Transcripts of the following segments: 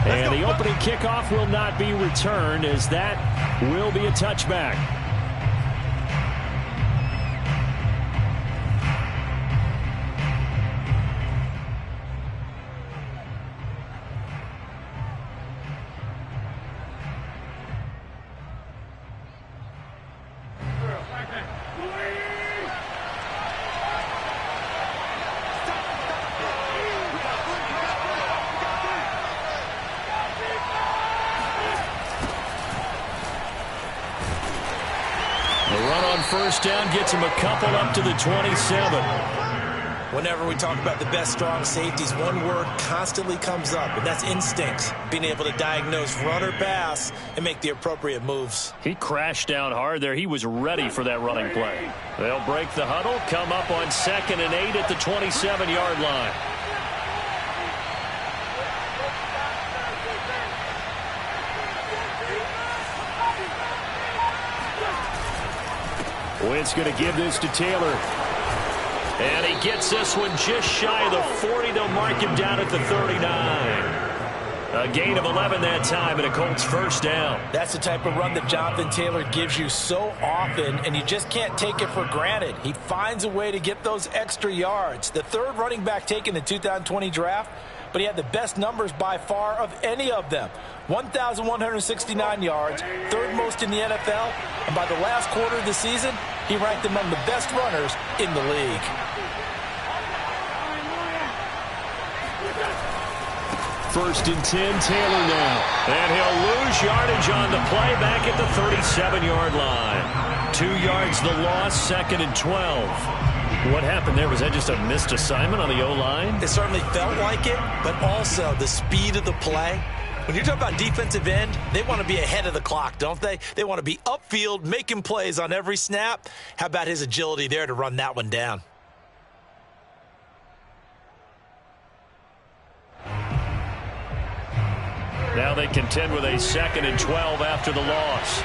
And the opening kickoff will not be returned, as that will be a touchback. First down gets him a couple up to the 27. Whenever we talk about the best strong safeties, one word constantly comes up, and that's instincts. Being able to diagnose run or pass and make the appropriate moves. He crashed down hard there. He was ready for that running play. They'll break the huddle, come up on 2nd and 8 at the 27-yard line. Wentz going to give this to Taylor. And he gets this one just shy of the 40. They'll mark him down at the 39. A gain of 11 that time, and a Colts first down. That's the type of run that Jonathan Taylor gives you so often, and you just can't take it for granted. He finds a way to get those extra yards. The third running back taken in the 2020 draft, but he had the best numbers by far of any of them. 1,169 yards, third most in the NFL, and by the last quarter of the season, he ranked among the best runners in the league. First and 10, Taylor now. And he'll lose yardage on the play back at the 37-yard line. 2 yards the loss, 2nd and 12. What happened there? Was that just a missed assignment on the O-line? It certainly felt like it, but also the speed of the play. When you're talking about defensive end, they want to be ahead of the clock, don't they? They want to be upfield, making plays on every snap. How about his agility there to run that one down? Now they contend with a 2nd and 12 after the loss.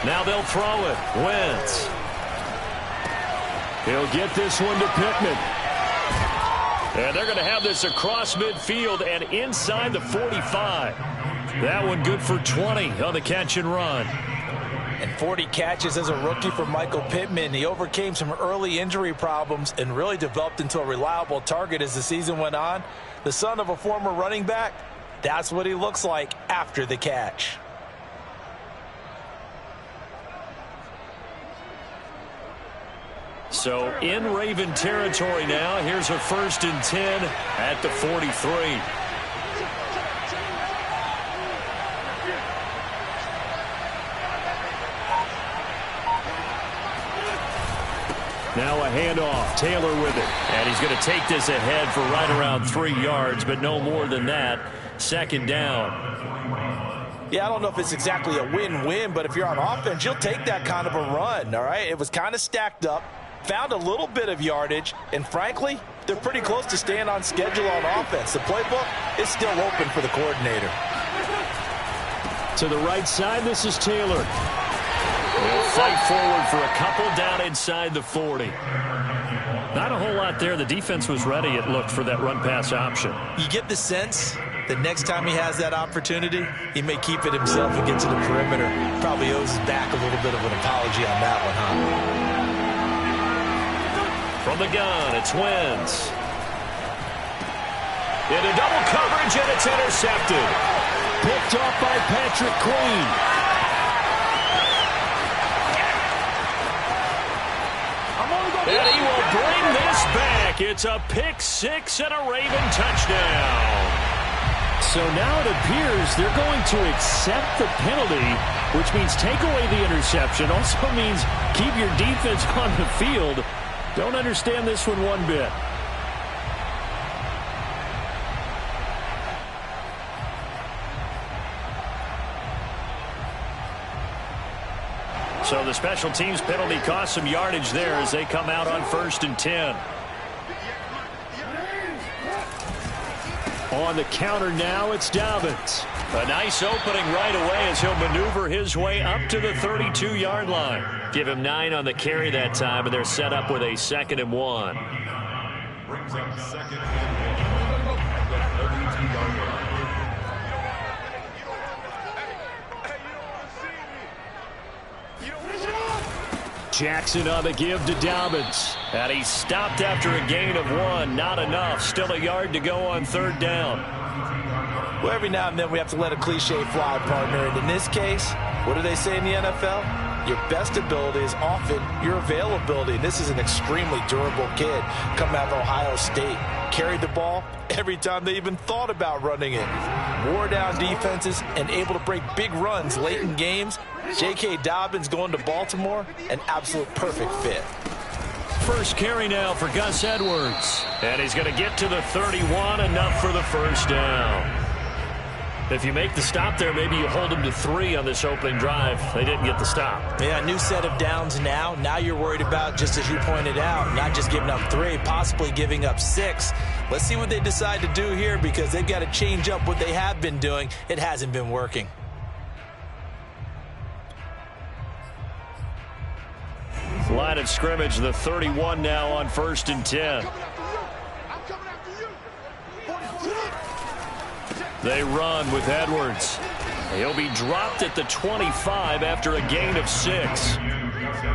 Now they'll throw it. Wentz. He'll get this one to Pittman. And they're going to have this across midfield and inside the 45. That one good for 20 on the catch and run. And 40 catches as a rookie for Michael Pittman. He overcame some early injury problems and really developed into a reliable target as the season went on. The son of a former running back, that's what he looks like after the catch. So in Raven territory now. Here's a 1st and 10 at the 43. Now a handoff. Taylor with it. And he's going to take this ahead for right around 3 yards, but no more than that. 2nd down. Yeah, I don't know if it's exactly a win-win, but if you're on offense, you'll take that kind of a run, all right? It was kind of stacked up. Found a little bit of yardage, and frankly, they're pretty close to staying on schedule on offense. The playbook is still open for the coordinator. To the right side, this is Taylor. He'll fight forward for a couple down inside the 40. Not a whole lot there. The defense was ready, it looked, for that run-pass option. You get the sense that next time he has that opportunity, he may keep it himself and get to the perimeter. Probably owes his back a little bit of an apology on that one, huh? From the gun, it's Wentz. Into double coverage, and it's intercepted. Picked off by Patrick Queen. And he will bring this back. It's a pick six and a Raven touchdown. So now it appears they're going to accept the penalty, which means take away the interception. Also means keep your defense on the field. Don't understand this one bit. So the special teams penalty cost some yardage there as they come out on 1st and 10. On the counter now, it's Dobbins. A nice opening right away as he'll maneuver his way up to the 32-yard line. Give him 9 on the carry that time, and they're set up with a 2nd and 1. Jackson on the give to Dobbins. And he stopped after a gain of 1. Not enough. Still a yard to go on 3rd down. Well, every now and then we have to let a cliche fly, partner. And in this case, what do they say in the NFL? Your best ability is often your availability. And this is an extremely durable kid coming out of Ohio State. Carried the ball every time they even thought about running it. Wore down defenses and able to break big runs late in games. J.K. Dobbins going to Baltimore, an absolute perfect fit. First carry now for Gus Edwards. And he's going to get to the 31, enough for the first down. If you make the stop there, maybe you hold them to 3 on this opening drive. They didn't get the stop. Yeah, new set of downs now. Now you're worried about, just as you pointed out, not just giving up 3, possibly giving up 6. Let's see what they decide to do here, because they've got to change up what they have been doing. It hasn't been working. Line of scrimmage, the 31 now on 1st and 10. They run with Edwards. He'll be dropped at the 25 after a gain of 6.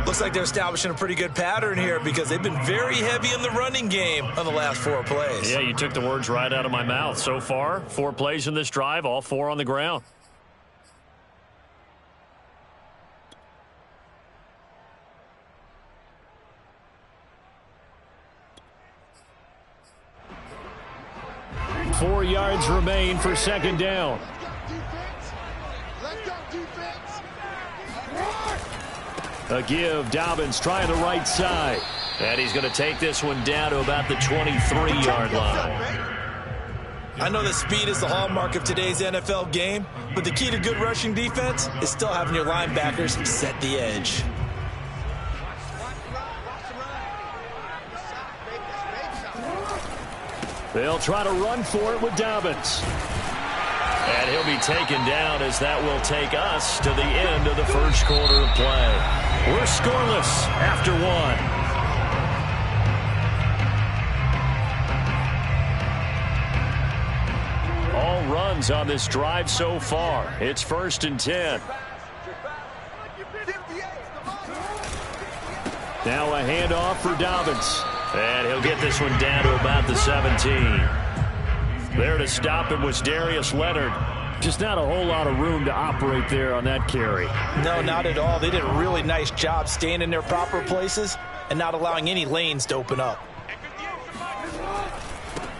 Looks like they're establishing a pretty good pattern here, because they've been very heavy in the running game on the last 4 plays. Yeah, you took the words right out of my mouth. So far, 4 plays in this drive, all 4 on the ground. Four yards remain for 2nd down. A give. Dobbins trying the right side. And he's going to take this one down to about the 23-yard line. I know that speed is the hallmark of today's NFL game, but the key to good rushing defense is still having your linebackers set the edge. They'll try to run for it with Dobbins. And he'll be taken down, as that will take us to the end of the first quarter of play. We're scoreless after 1. All runs on this drive so far. It's 1st and 10. Now a handoff for Dobbins. And he'll get this one down to about the 17. There to stop him was Darius Leonard. Just not a whole lot of room to operate there on that carry. No, not at all. They did a really nice job staying in their proper places and not allowing any lanes to open up.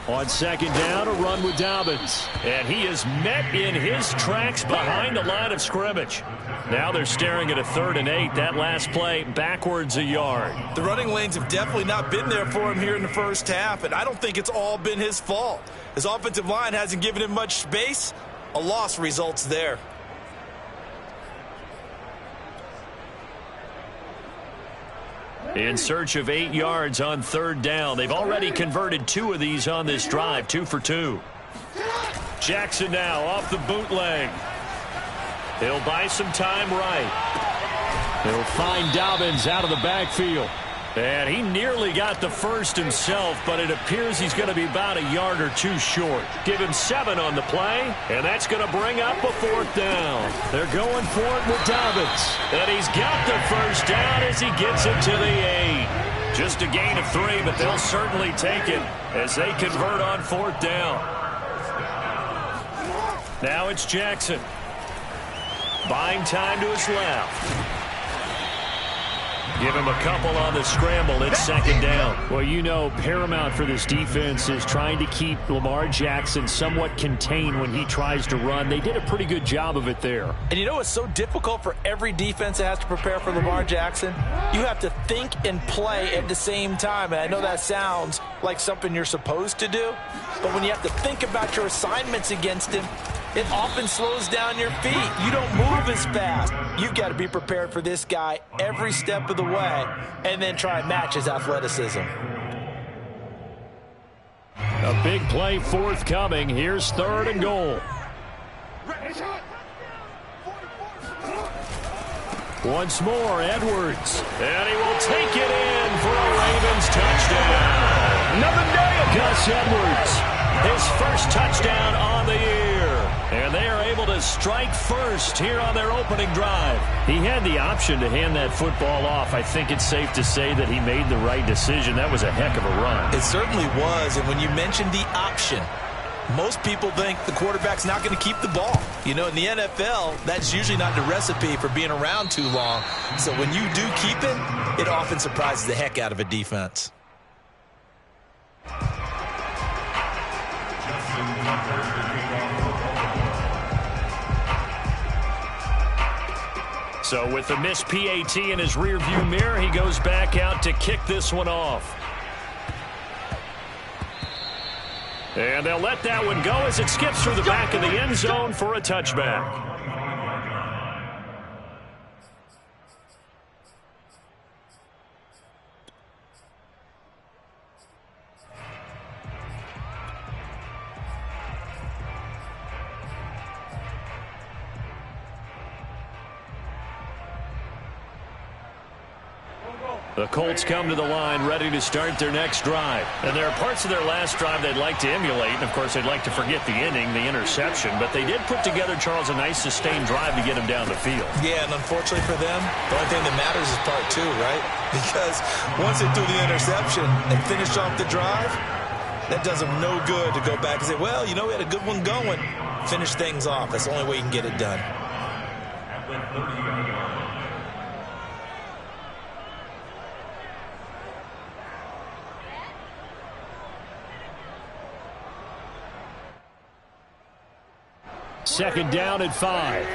On 2nd down, a run with Dobbins. And he is met in his tracks behind the line of scrimmage. Now they're staring at a 3rd and 8. That last play backwards a yard. The running lanes have definitely not been there for him here in the first half, and I don't think it's all been his fault. His offensive line hasn't given him much space. A loss results there. In search of 8 yards on 3rd down. They've already converted 2 of these on this drive, 2 for 2. Jackson now off the bootleg. He'll buy some time right. He'll find Dobbins out of the backfield. And he nearly got the first himself, but it appears he's going to be about a yard or 2 short. Give him 7 on the play, and that's going to bring up a 4th down. They're going for it with Dobbins. And he's got the first down as he gets it to the 8. Just a gain of 3, but they'll certainly take it as they convert on 4th down. Now it's Jackson. Buying time to his left. Give him a couple on the scramble. It's 2nd down. Well, you know, paramount for this defense is trying to keep Lamar Jackson somewhat contained when he tries to run. They did a pretty good job of it there. And you know what's so difficult for every defense that has to prepare for Lamar Jackson? You have to think and play at the same time. And I know that sounds like something you're supposed to do, but when you have to think about your assignments against him, it often slows down your feet. You don't move as fast. You've got to be prepared for this guy every step of the way and then try and match his athleticism. A big play forthcoming. Here's 3rd and goal. Once more, Edwards. And he will take it in for a Ravens touchdown. Another day of Gus Edwards. His first touchdown on the year. And they are able to strike first here on their opening drive. He had the option to hand that football off. I think it's safe to say that he made the right decision. That was a heck of a run. It certainly was, and when you mentioned the option, most people think the quarterback's not going to keep the ball. You know, in the NFL, that's usually not the recipe for being around too long. So when you do keep it, it often surprises the heck out of a defense. So with the missed PAT in his rearview mirror, he goes back out to kick this one off. And they'll let that one go as it skips through the back of the end zone for a touchback. The Colts come to the line ready to start their next drive. And there are parts of their last drive they'd like to emulate. And, of course, they'd like to forget the inning, the interception. But they did put together, Charles, a nice sustained drive to get him down the field. Yeah, and unfortunately for them, the only thing that matters is part two, right? Because once they threw the interception and finished off the drive, that does them no good to go back and say, well, you know, we had a good one going. Finish things off. That's the only way you can get it done. Second down at 5.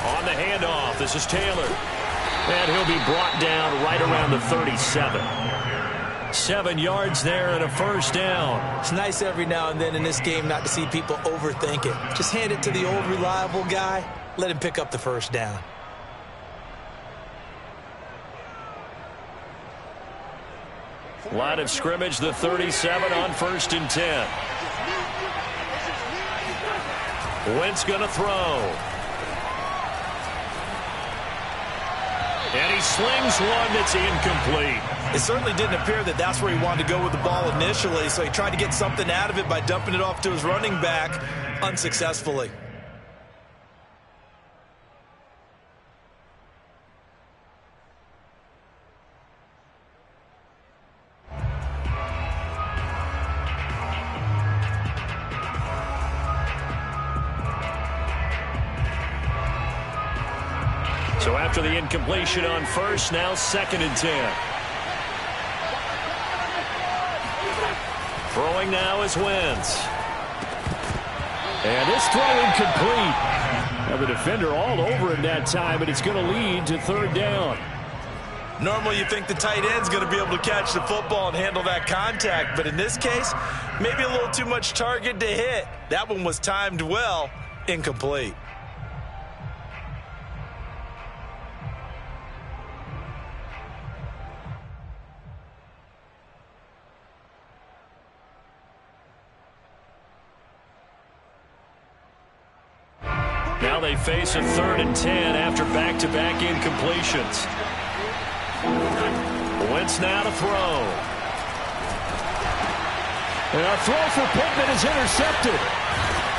On the handoff, this is Taylor. And he'll be brought down right around the 37. 7 yards there and a first down. It's nice every now and then in this game not to see people overthink it. Just hand it to the old reliable guy. Let him pick up the first down. Line of scrimmage, the 37 on 1st and 10. Wentz going to throw. And he slings one that's incomplete. It certainly didn't appear that that's where he wanted to go with the ball initially, so he tried to get something out of it by dumping it off to his running back unsuccessfully. So after the incompletion on first, now 2nd and 10. Throwing now is Wentz. And this throw incomplete. Now the defender all over him that time, but it's going to lead to 3rd down. Normally you think the tight end's going to be able to catch the football and handle that contact, but in this case, maybe a little too much target to hit. That one was timed well, incomplete. Now they face a 3rd and 10 after back-to-back incompletions. Wentz now to throw. And a throw for Pittman is intercepted.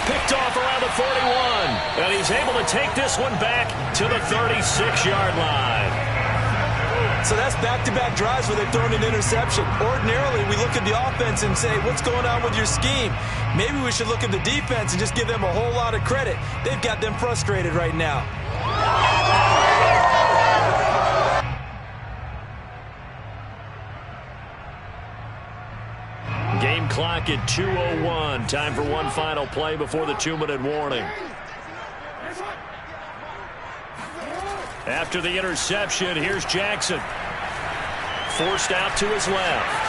Picked off around the 41. And he's able to take this one back to the 36-yard line. So that's back-to-back drives where they've thrown an interception. Ordinarily, we look at the offense and say, what's going on with your scheme? Maybe we should look at the defense and just give them a whole lot of credit. They've got them frustrated right now. Game clock at 2:01. Time for one final play before the 2-minute warning. After the interception, here's Jackson. Forced out to his left.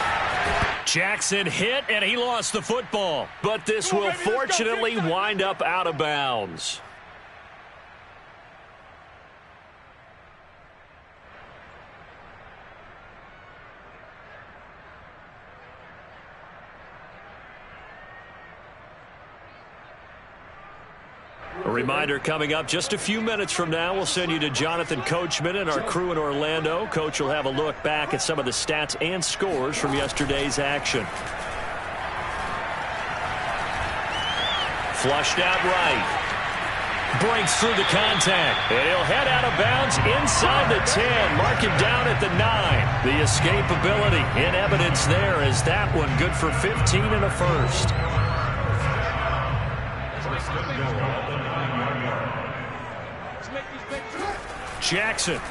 Jackson hit, and he lost the football. But this will fortunately wind up out of bounds. A reminder coming up just a few minutes from now, we'll send you to Jonathan Coachman and our crew in Orlando. Coach will have a look back at some of the stats and scores from yesterday's action. Flushed out right. Breaks through the contact. And he'll head out of bounds inside the 10. Mark him down at the 9. The escapability in evidence there as that one good for 15 and a first. Jackson.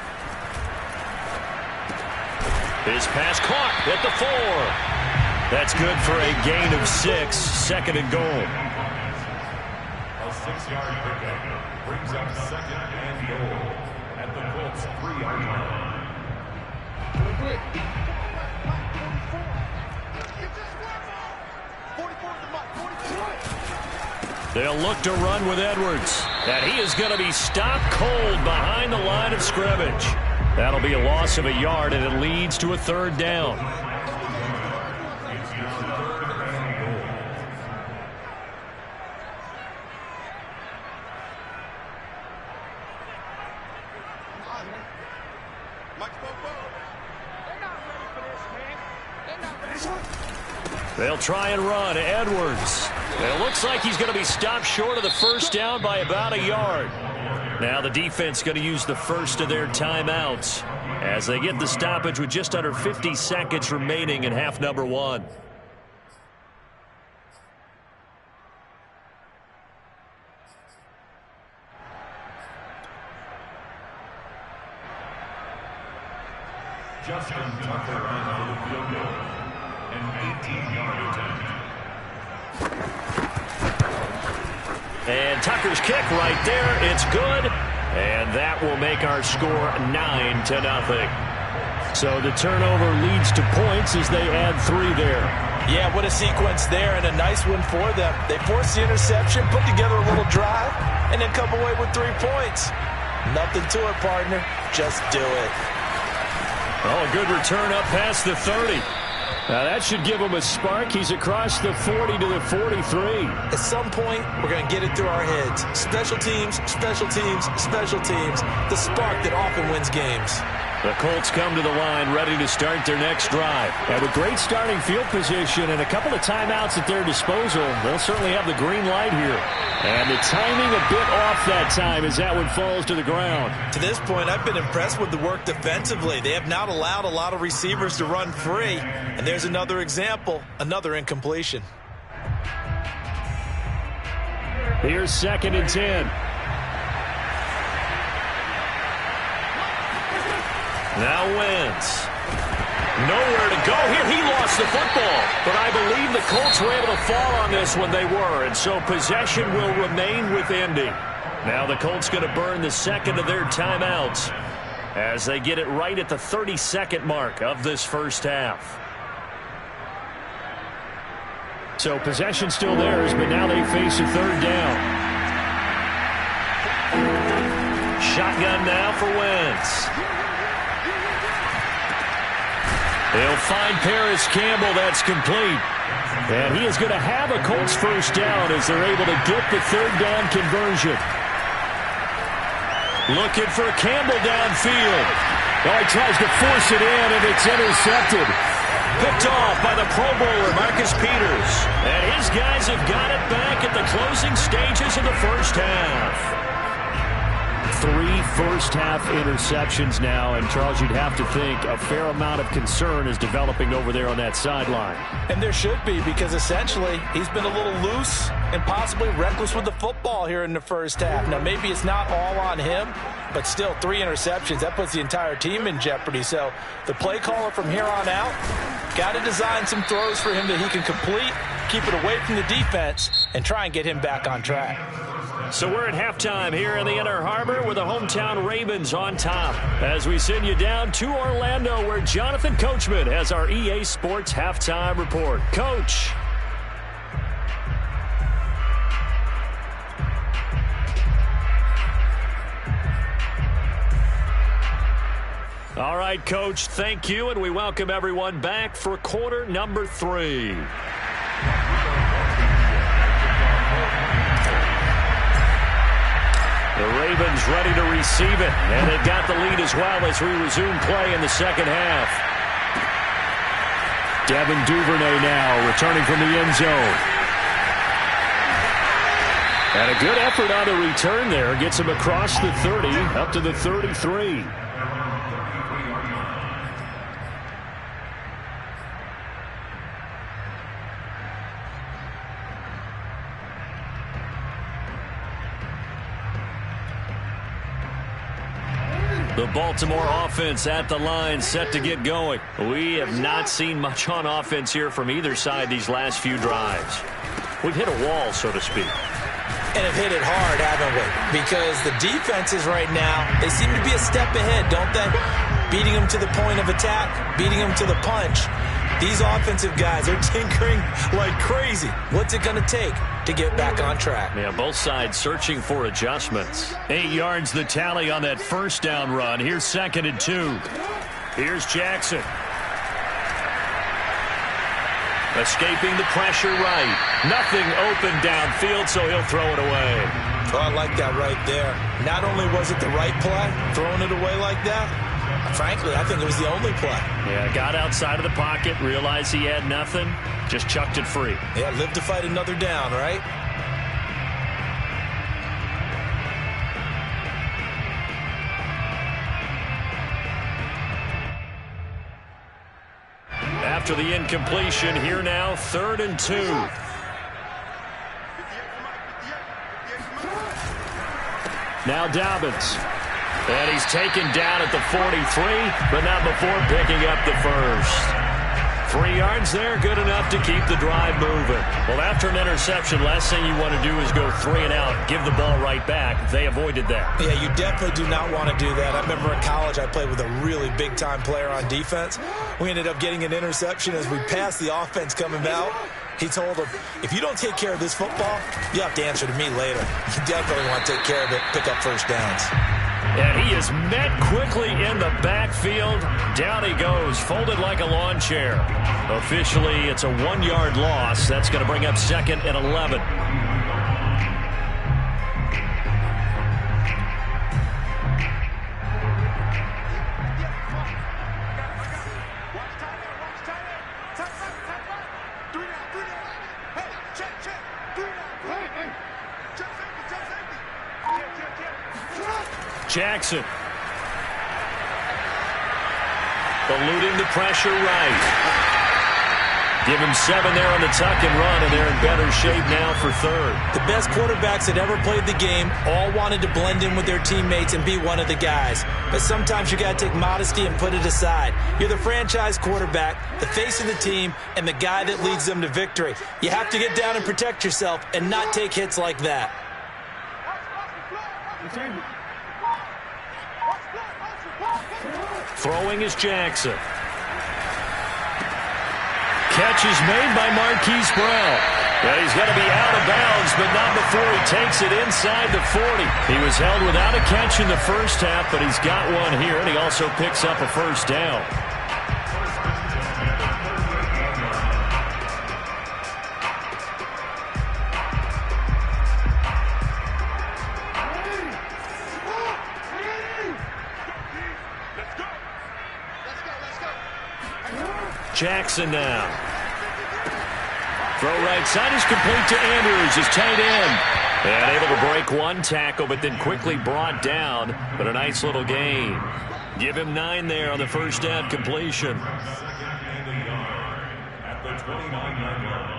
His pass caught at the 4. That's good for a gain of 6. Second and goal. A 6-yard pickup brings up second and goal at the Colts 3-yard line. They'll look to run with Edwards. And he is going to be stopped cold behind the line of scrimmage. That'll be a loss of a yard, and it leads to a third down. They'll try and run. Edwards. It looks like he's going to be stopped short of the first down by about a yard. Now the defense going to use the first of their timeouts as they get the stoppage with just under 50 seconds remaining in half number 1. Justin Tucker in for the field goal. An 18-yard attempt. And Tucker's kick right there. It's good. And that will make our score 9-0. So the turnover leads to points as they add 3 there. Yeah, what a sequence there, and a nice one for them. They forced the interception, put together a little drive, and then come away with 3 points. Nothing to it, partner. Just do it. Oh, a good return up past the 30. Now that should give him a spark. He's across the 40 to the 43. At some point, we're going to get it through our heads. Special teams, special teams, special teams. The spark that often wins games. The Colts come to the line ready to start their next drive. And with great starting field position and a couple of timeouts at their disposal, they'll certainly have the green light here. And the timing a bit off that time as that one falls to the ground. To this point, I've been impressed with the work defensively. They have not allowed a lot of receivers to run free. And there's another example, another incompletion. Here's 2nd and 10. Now Wentz. Nowhere to go here. He lost the football. But I believe the Colts were able to fall on this when they were. And so possession will remain with Indy. Now the Colts going to burn the second of their timeouts as they get it right at the 30-second mark of this first half. So possession still theirs, but now they face a third down. Shotgun now for Wentz. They'll find Paris Campbell. That's complete. And he is going to have a Colts first down as they're able to get the third down conversion. Looking for Campbell downfield. Oh, he tries to force it in, and it's intercepted. Picked off by the Pro Bowler, Marcus Peters. And his guys have got it back at the closing stages of the first half. 3 first-half interceptions now, and Charles, you'd have to think a fair amount of concern is developing over there on that sideline. And there should be, because essentially he's been a little loose and possibly reckless with the football here in the first half. Now, maybe it's not all on him, but still 3 interceptions. That puts the entire team in jeopardy. So the play caller from here on out got to design some throws for him that he can complete, keep it away from the defense, and try and get him back on track. So we're at halftime here in the Inner Harbor with the hometown Ravens on top as we send you down to Orlando where Jonathan Coachman has our EA Sports Halftime Report. Coach. All right, Coach, thank you, and we welcome everyone back for quarter number 3. The Ravens ready to receive it, and they've got the lead as well as we resume play in the second half. Devin Duvernay now returning from the end zone. And a good effort on the return there. Gets him across the 30, up to the 33. The Baltimore offense at the line, set to get going. We have not seen much on offense here from either side these last few drives. We've hit a wall, so to speak. And have hit it hard, haven't we? Because the defenses right now, they seem to be a step ahead, don't they? Beating them to the point of attack, beating them to the punch. These offensive guys are tinkering like crazy. What's it going to take to get back on track? Yeah, both sides searching for adjustments. 8 yards the tally on that first down run. Here's 2nd and 2. Here's Jackson. Escaping the pressure right. Nothing open downfield, so he'll throw it away. Oh, I like that right there. Not only was it the right play, throwing it away like that, frankly, I think it was the only play. Yeah, got outside of the pocket, realized he had nothing, just chucked it free. Yeah, live to fight another down, right? After the incompletion, here now, 3rd and 2. Now Dobbins. And he's taken down at the 43, but not before picking up the first. 3 yards there, good enough to keep the drive moving. Well, after an interception, last thing you want to do is go 3 and out, give the ball right back. They avoided that. Yeah, you definitely do not want to do that. I remember in college I played with a really big-time player on defense. We ended up getting an interception as we passed the offense coming out. He told him, if you don't take care of this football, you have to answer to me later. You definitely want to take care of it, pick up first downs. And he is met quickly in the backfield. Down he goes, folded like a lawn chair. Officially, it's a 1-yard loss. That's going to bring up 2nd and 11. Jackson. Eluding the pressure right. Give him 7 there on the tuck and run, and they're in better shape now for 3rd. The best quarterbacks that ever played the game all wanted to blend in with their teammates and be one of the guys. But sometimes you got to take modesty and put it aside. You're the franchise quarterback, the face of the team, and the guy that leads them to victory. You have to get down and protect yourself and not take hits like that. Throwing is Jackson. Catch is made by Marquise Brown. And he's going to be out of bounds, but not before he takes it inside the 40. He was held without a catch in the first half, but he's got one here, and he also picks up a first down. Jackson now. Throw right side is complete to Andrews, his tight end. And able to break one tackle, but then quickly brought down. But a nice little gain. Give him 9 there on the first down completion. 2nd and a yard at the 29-yard line.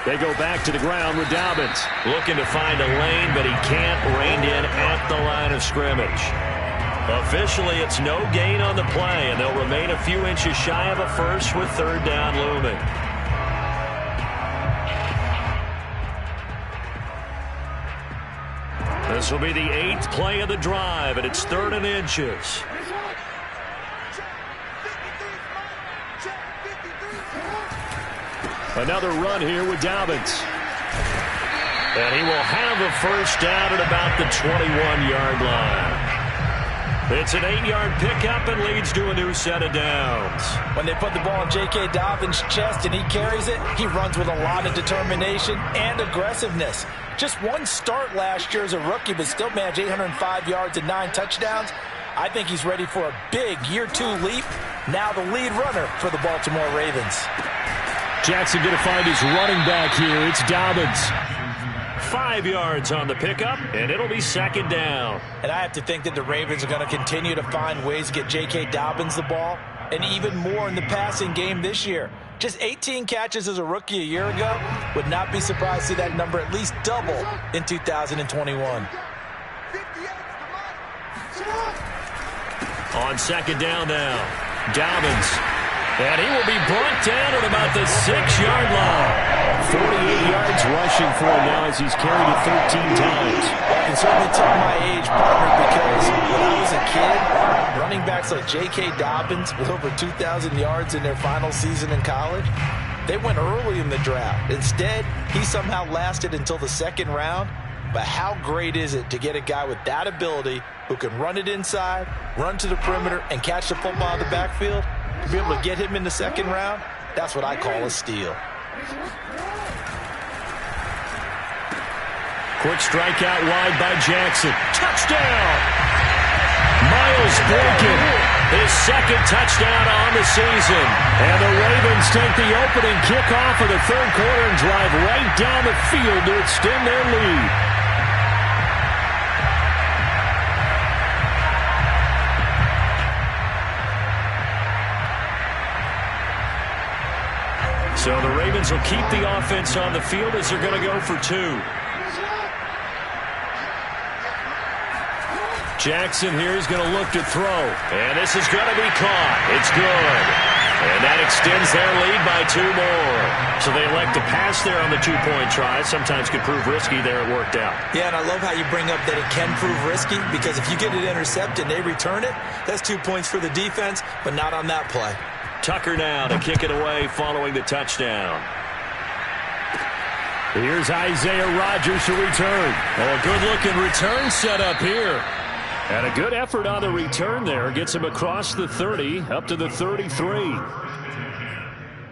They go back to the ground with Dobbins. Looking to find a lane, but he can't. Reined in at the line of scrimmage. Officially, it's no gain on the play, and they'll remain a few inches shy of a first with 3rd down looming. This will be the 8th play of the drive, and it's 3rd and inches. Another run here with Dobbins. And he will have a first down at about the 21-yard line. It's an 8-yard pickup and leads to a new set of downs. When they put the ball in J.K. Dobbins' chest and he carries it, he runs with a lot of determination and aggressiveness. Just one start last year as a rookie, but still managed 805 yards and 9 touchdowns. I think he's ready for a big year 2 leap. Now the lead runner for the Baltimore Ravens. Jackson going to find his running back here. It's Dobbins. 5 yards on the pickup, and it'll be second down. And I have to think that the Ravens are going to continue to find ways to get J.K. Dobbins the ball, and even more in the passing game this year. Just 18 catches as a rookie a year ago. Would not be surprised to see that number at least double in 2021. On second down now, Dobbins. And he will be brought down at about the 6-yard line. 48 yards rushing for him now as he's carried it 13 times. I can certainly tell my age, partner, because when I was a kid, running backs like J.K. Dobbins with over 2,000 yards in their final season in college, they went early in the draft. Instead, he somehow lasted until the second round. But how great is it to get a guy with that ability who can run it inside, run to the perimeter, and catch the football in the backfield? To be able to get him in the second round, that's what I call a steal. Quick strike out wide by Jackson. Touchdown! Miles Boykin, his second touchdown on the season. And the Ravens take the opening kickoff of the third quarter and drive right down the field to extend their lead. So the Ravens will keep the offense on the field as they're going to go for 2. Jackson here is going to look to throw. And this is going to be caught. It's good. And that extends their lead by 2 more. So they elect to pass there on the 2-point try. Sometimes could prove risky. There it worked out. Yeah, and I love how you bring up that it can prove risky, because if you get it intercepted and they return it, that's 2 points for the defense, but not on that play. Tucker now to kick it away following the touchdown. Here's Isaiah Rodgers to return. Oh, a good-looking return set up here. And a good effort on the return there. Gets him across the 30, up to the 33.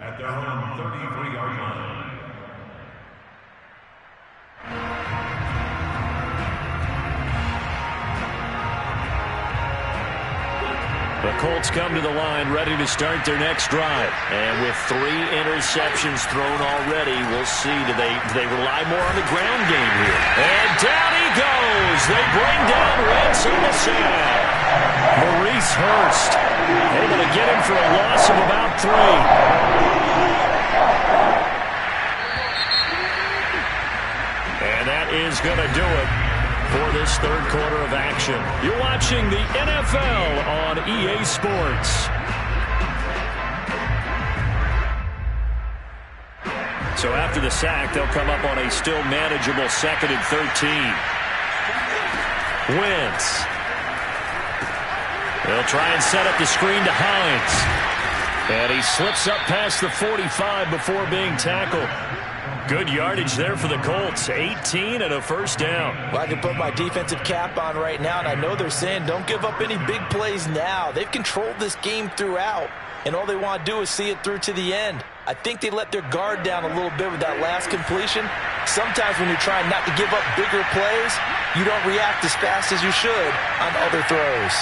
At their own 33-yard line. The Colts come to the line ready to start their next drive. And with 3 interceptions thrown already, we'll see. Do they rely more on the ground game here? And down he goes. They bring down Wentz on the sack. Maurice Hurst able to get him for a loss of about 3. And that is going to do it for this third quarter of action. You're watching the NFL on EA Sports. So after the sack, they'll come up on a still manageable 2nd and 13. Wentz. They'll try and set up the screen to Hines. And he slips up past the 45 before being tackled. Good yardage there for the Colts. 18 and a first down. Well, I can put my defensive cap on right now, and I know they're saying don't give up any big plays now. They've controlled this game throughout, and all they want to do is see it through to the end. I think they let their guard down a little bit with that last completion. Sometimes when you're trying not to give up bigger plays, you don't react as fast as you should on other throws.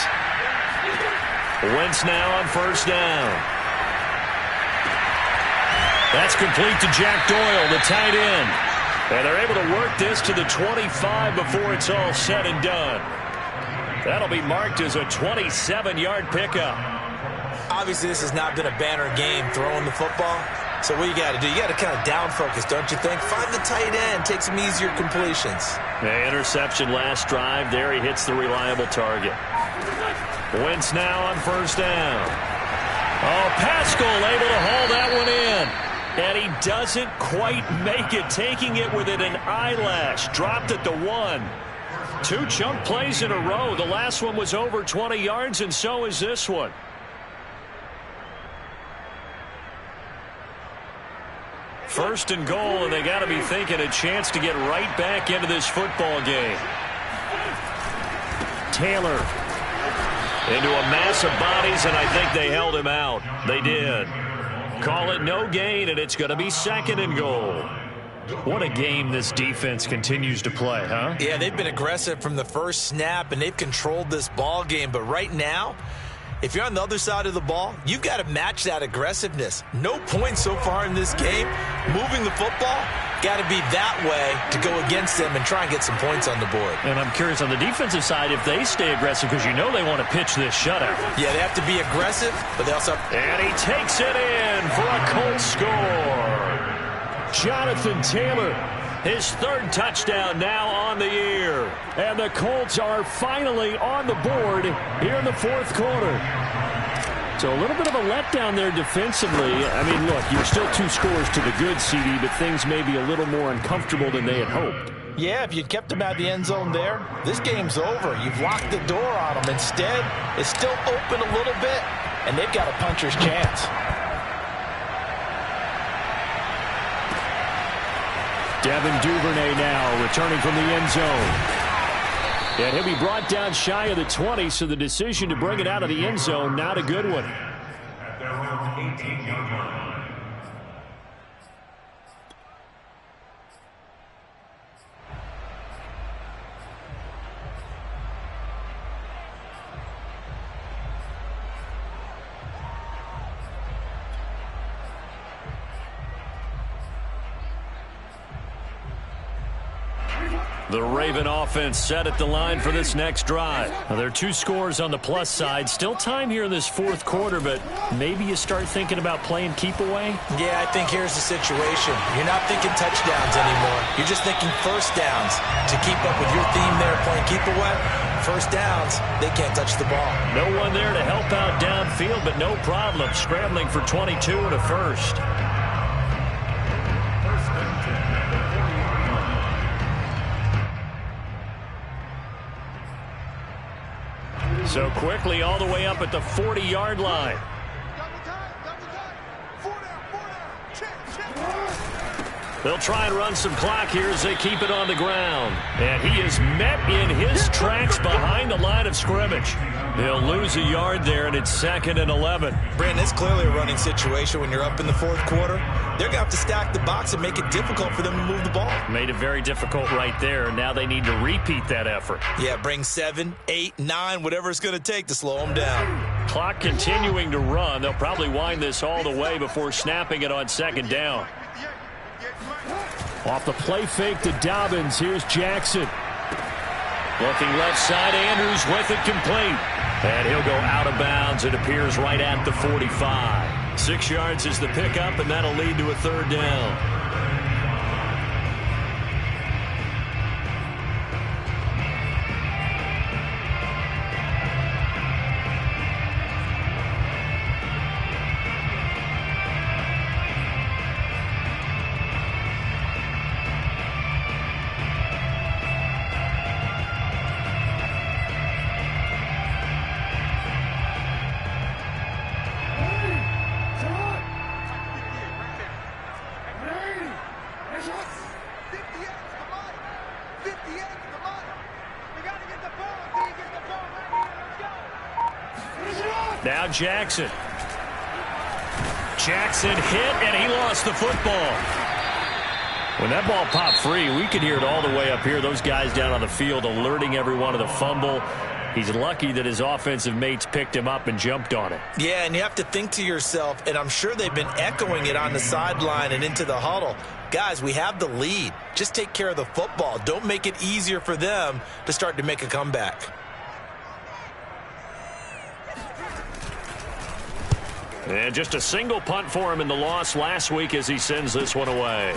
Wentz now on first down. That's complete to Jack Doyle, the tight end. And they're able to work this to the 25 before it's all said and done. That'll be marked as a 27-yard pickup. Obviously, this has not been a banner game throwing the football. So what you got to do, you got to kind of down focus, don't you think? Find the tight end, take some easier completions. The interception last drive. There he hits the reliable target. Wentz now on first down. Oh, Pascal able to haul that one in. And he doesn't quite make it, taking it within an eyelash. Dropped at the 1. 2 chunk plays in a row. The last one was over 20 yards, and so is this one. 1st and goal, and they got to be thinking a chance to get right back into this football game. Taylor into a mass of bodies, and I think they held him out. They did. Call it no gain, and it's going to be 2nd and goal. What a game this defense continues to play, huh? Yeah, they've been aggressive from the first snap, and they've controlled this ball game. But right now, if you're on the other side of the ball, you've got to match that aggressiveness. No points so far in this game. Moving the football, got to be that way to go against them and try and get some points on the board. And I'm curious on the defensive side if they stay aggressive, because you know they want to pitch this shutout. Yeah, they have to be aggressive, but they also have... And he takes it in for a Colts score. Jonathan Taylor, his 3rd touchdown now on the year. And the Colts are finally on the board here in the 4th quarter. So a little bit of a letdown there defensively. I mean, look, you're still 2 scores to the good, CD, but things may be a little more uncomfortable than they had hoped. Yeah, if you'd kept them out of the end zone there, this game's over. You've locked the door on them. Instead, it's still open a little bit, and they've got a puncher's chance. Devin Duvernay now returning from the end zone. And he'll be brought down shy of the 20, so the decision to bring it out of the end zone, not a good one. At their own 18-yard line. The Raven offense set at the line for this next drive. Now, there are 2 scores on the plus side. Still time here in this 4th quarter, but maybe you start thinking about playing keep away? Yeah, I think here's the situation. You're not thinking touchdowns anymore. You're just thinking first downs. To keep up with your theme there, playing keep away, first downs, they can't touch the ball. No one there to help out downfield, but no problem. Scrambling for 22 and a first. So quickly all the way up at the 40-yard line. They'll try and run some clock here as they keep it on the ground. And he is met in his tracks behind the line of scrimmage. They'll lose a yard there, and it's 2nd and 11. Brandon, it's clearly a running situation when you're up in the 4th quarter. They're going to have to stack the box and make it difficult for them to move the ball. Made it very difficult right there. Now they need to repeat that effort. Yeah, bring 7, 8, 9, whatever it's going to take to slow them down. Clock continuing to run. They'll probably wind this all the way before snapping it on 2nd down. Off the play fake to Dobbins. Here's Jackson. Looking left side. Andrews with it complete. And he'll go out of bounds. It appears right at the 45. 6 yards is the pickup, and that'll lead to a 3rd down. Now Jackson. Jackson hit, and he lost the football. When that ball popped free, we could hear it all the way up here. Those guys down on the field alerting everyone of the fumble. He's lucky that his offensive mates picked him up and jumped on it. Yeah, and you have to think to yourself, and I'm sure they've been echoing it on the sideline and into the huddle. Guys, we have the lead. Just take care of the football. Don't make it easier for them to start to make a comeback. And just a single punt for him in the loss last week as he sends this one away.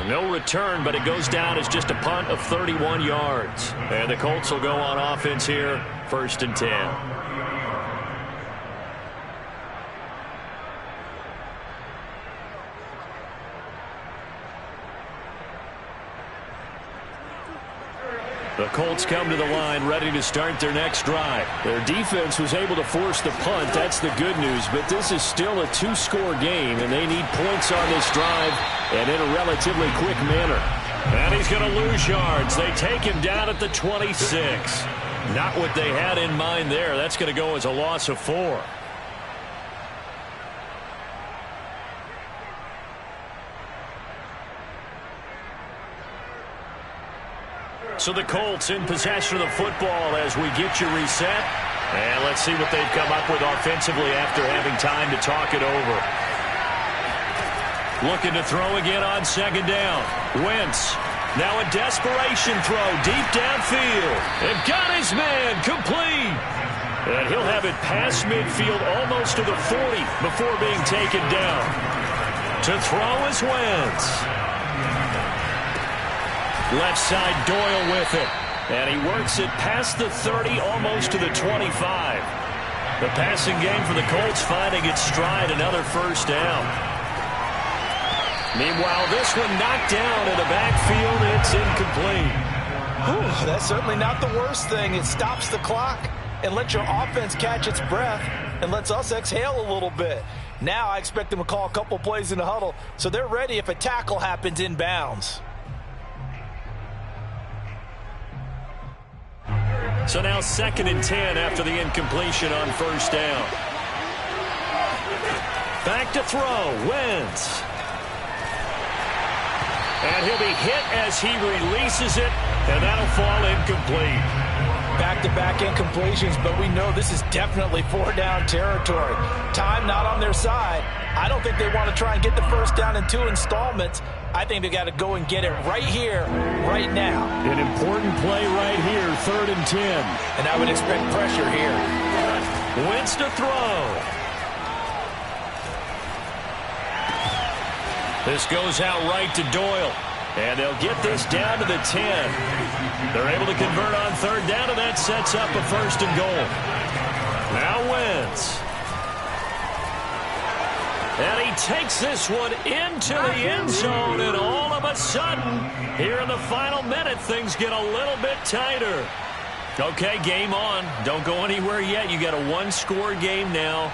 No return, but it goes down as just a punt of 31 yards. And the Colts will go on offense here, 1st and 10. The Colts come to the line ready to start their next drive. Their defense was able to force the punt. That's the good news. But this is still a two-score game, and they need points on this drive and in a relatively quick manner. And he's going to lose yards. They take him down at the 26. Not what they had in mind there. That's going to go as a loss of 4. So the Colts in possession of the football as we get you reset. And let's see what they've come up with offensively after having time to talk it over. Looking to throw again on second down. Wentz. Now a desperation throw deep downfield. They've got his man complete. And he'll have it past midfield almost to the 40 before being taken down. To throw is Wentz. Left side Doyle with it. And he works it past the 30 almost to the 25. The passing game for the Colts finding its stride, another first down. Meanwhile, this one knocked down in the backfield. It's incomplete. Whew, that's certainly not the worst thing. It stops the clock and lets your offense catch its breath and lets us exhale a little bit. Now I expect them to call a couple plays in the huddle so they're ready if a tackle happens inbounds. So now 2nd and 10 after the incompletion on first down. Back to throw. Wentz. And he'll be hit as he releases it, and that'll fall incomplete. Back-to-back incompletions, but we know this is definitely 4-down territory. Time not on their side. I don't think they want to try and get the first down in 2 installments. I think they got to go and get it right here, right now. An important play right here, 3rd and 10. And I would expect pressure here. Wentz to throw. This goes out right to Doyle. And they'll get this down to the 10. They're able to convert on 3rd down, and that sets up a 1st and goal. Now Wentz. And he takes this one into the end zone, and all of a sudden, here in the final minute, things get a little bit tighter. Okay, game on. Don't go anywhere yet. You got a 1-score game now.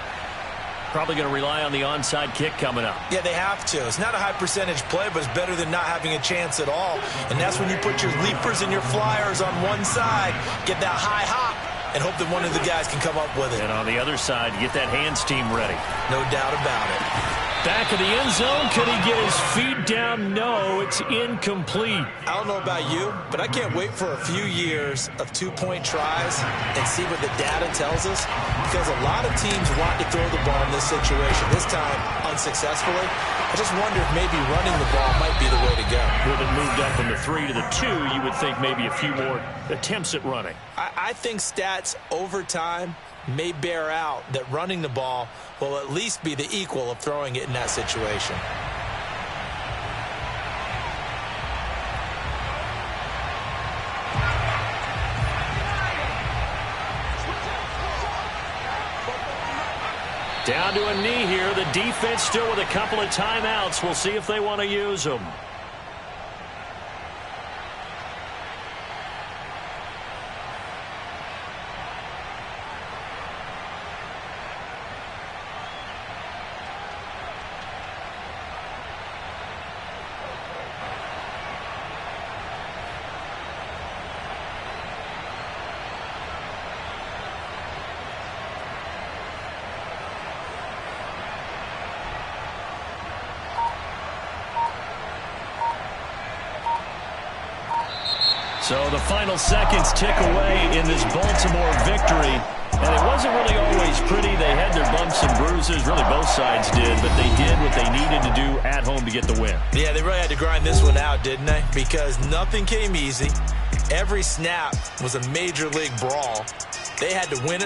Probably going to rely on the onside kick coming up. Yeah, they have to. It's not a high percentage play, but it's better than not having a chance at all. And that's when you put your leapers and your flyers on one side, get that high hop, and hope that one of the guys can come up with it. And on the other side, get that hands team ready. No doubt about it. Back of the end zone. Can he get his feet down? No, it's incomplete. I don't know about you, but I can't wait for a few years of 2-point tries and see what the data tells us, because a lot of teams want to throw the ball in this situation. This time, unsuccessfully. I just wonder if maybe running the ball might be the way to go. With it moved up from the 3 to the 2, you would think maybe a few more attempts at running. I think stats over time may bear out that running the ball will at least be the equal of throwing it in that situation. Down to a knee here. The defense still with a couple of timeouts. We'll see if they want to use them. So the final seconds tick away in this Baltimore victory. And it wasn't really always pretty. They had their bumps and bruises. Really, both sides did. But they did what they needed to do at home to get the win. Yeah, they really had to grind this one out, didn't they? Because nothing came easy. Every snap was a major league brawl. They had to win it.